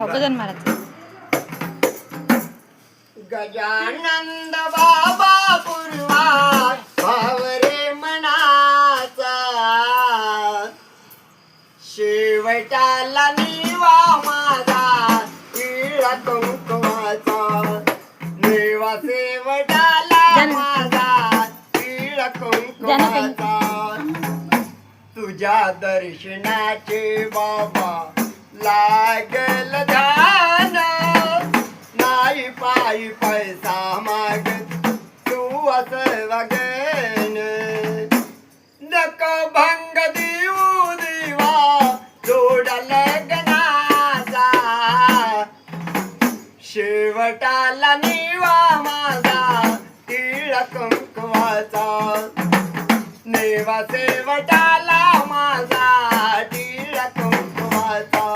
गजानन महाराज गजानंद बाबा पूर्वा भावरे मनाचा शेवटाला निवा माझा इळा कुंकुमाचा निवा शेवटाला माझा इळा कुंकुमाचा तुझ्या दर्शनाचे बाबा लागल ध्यान नाही पायी पैसा मागत तू असं वागन नको भंग देऊ देवा जोड लग्नाचा शेवटाला निवा माझा टिळक कुंकवाचा नेवा शेवटाला माझा टिळक कुंकवाचा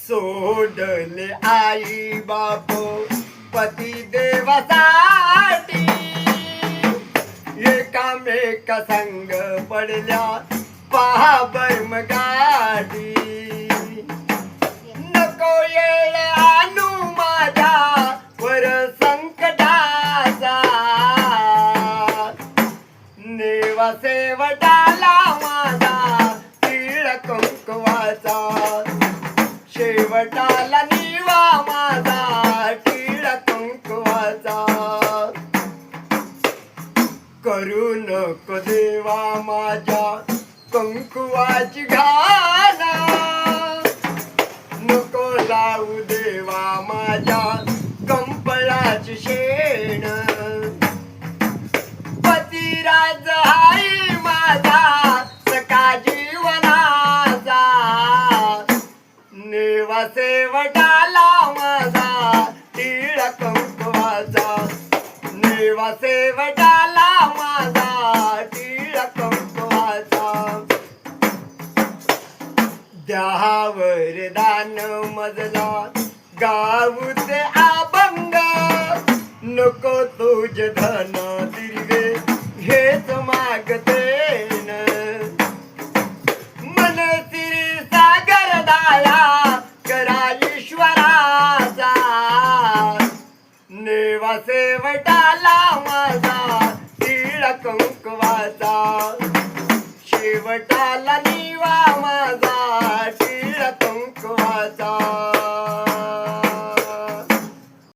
सोडले आई बापू पती देवासाठी एकामेक संग पडल्या पहा बैम गाडी नको येळ आणू माझ्या वर संकटाचा नेवा शेवटाला माझा टिळक कुंकवाचा शेवटाला निवा माझा टिळक कुंकवाचा करू नको देवा माझ्या कुंकवाची घाण नको लावू देवा माझ्या कंपळाची शेण पतिराज हाय माझा सका जीवनाचा नेवा शेवटाला माझा टिळक कुंकवाचा नेवा शेवटाला माझा टिळक कुंकवाचा द्यावर दान मजला गाऊचे अभंग नको तुझ धन दिरवे हेच मागत